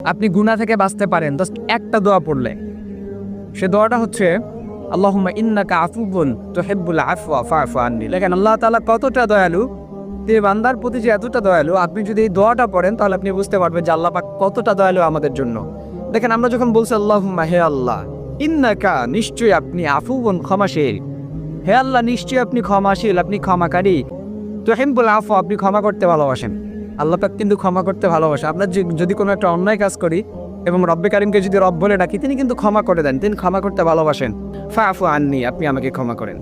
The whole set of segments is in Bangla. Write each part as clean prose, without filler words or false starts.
আপনি গুনাহ থেকে বাঁচতে পারেন জাস্ট একটা দোয়া পড়লে। সে দোয়াটা হচ্ছে আল্লাহুম্মা ইন্নাকা আফুবুন তুহিব্বুল আফওয়া ফা'ফু আন্নি। দেখেন আল্লাহ তাআলা কতটা দয়ালু, তিনি বান্দার প্রতি যে এতটা দয়ালু, আপনি যদি এই দোয়াটা পড়েন তাহলে আপনি বুঝতে পারবেন যে আল্লাহ পাক কতটা দয়ালু আমাদের জন্য। দেখেন আমরা যখন বলছি আল্লাহুম্মা, হে আল্লাহ, ইন্নাকা নিশ্চয়ই আপনি আফুবুন ক্ষমাশীল, হে আল্লাহ নিশ্চয়ই আপনি ক্ষমাশীল, আপনি ক্ষমাকারী, তুহিব্বুল আফওয়া আপনি ক্ষমা করতে ভালোবাসেন। আল্লাহ পাক কিন্তু ক্ষমা করতে ভালোবাসে। আমরা যদি কোনো একটা অন্যায় কাজ করি এবং রব্বে কারিমকে যদি রব বলে ডাকি, তিনি কিন্তু ক্ষমা করে দেন, তিনি ক্ষমা করতে ভালোবাসেন। ফা'ফু আন্নি, আপনি আমাকে ক্ষমা করেন।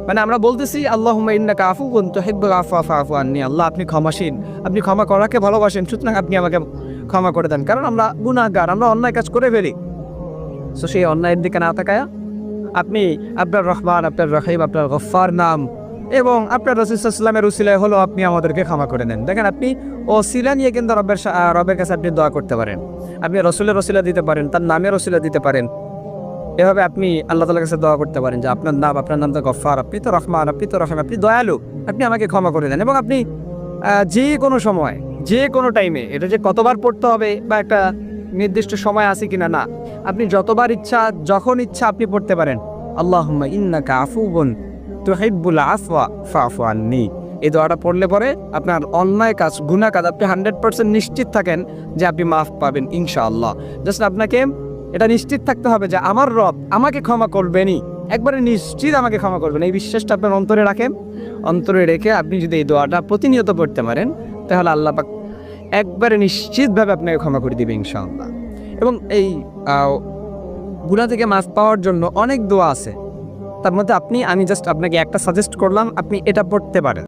মানে আমরা বলতেছি আল্লাহুম্মা ইন্নাকা আফুবুন তুহিব্বুল আফওয়া ফা'ফু আন্নি, আল্লাহ আপনি ক্ষমাশীল, আপনি ক্ষমা করাকে ভালোবাসেন, সুতরাং আপনি আমাকে ক্ষমা করে দেন। কারণ আমরা গুনাহগার, আমরা অন্যায় কাজ করে ফেলি। সো সেই অন্যায়ের দিকে না তাকায়া আপনি আপনার রহমান, আপনার রহিম, আপনার গফফার নাম এবং আপনার রাসূল সাল্লাল্লাহু আলাইহি ওয়াসাল্লামের উসিলায় হলো আপনি আমাদেরকে ক্ষমা করে দেন। দেখেন আপনি ওসিলা নিয়ে কিন্তু রবের কাছে আপনি দোয়া করতে পারেন। আপনি রাসূলের ওসিলা দিতে পারেন, তার নামের ওসিলা দিতে পারেন। এভাবে আপনি আল্লাহ তাআলার কাছে দোয়া করতে পারেন যে আপনার নাম তো গফফার, আপনি তো রহমান, আপনি তো রহিম, আপনি দয়ালু, আপনি আমাকে ক্ষমা করে দেন। এবং আপনি যে কোনো সময়, যে কোনো টাইমে, এটা যে কতবার পড়তে হবে বা একটা নির্দিষ্ট সময় আছে কিনা না, আপনি যতবার ইচ্ছা, যখন ইচ্ছা আপনি পড়তে পারেন আল্লাহুম্মা ইন্নাকা আফুবুন তুহিব্বুল আফওয়া ফা'ফু আন্নি। এই দোয়াটা পড়লে পরে আপনার অন্যায় কাজ, গুনাহ কাজ আপনি 100% নিশ্চিত থাকেন যে আপনি মাফ পাবেন ইনশাআল্লাহ। জাস্ট আপনাকে এটা নিশ্চিত থাকতে হবে যে আমার রব আমাকে ক্ষমা করবেনই, একবারে নিশ্চিত আমাকে ক্ষমা করবেন। এই বিশ্বাসটা আপনার অন্তরে রাখেন। অন্তরে রেখে আপনি যদি এই দোয়াটা প্রতিনিয়ত পড়তে পারেন তাহলে আল্লাহ পাক একবারে নিশ্চিতভাবে আপনাকে ক্ষমা করে দিবে ইনশাআল্লাহ। এবং এই গুনাহ থেকে মাফ পাওয়ার জন্য অনেক দোয়া আছে, তার মধ্যে আমি জাস্ট আপনাকে একটা সাজেস্ট করলাম, আপনি এটা পড়তে পারেন।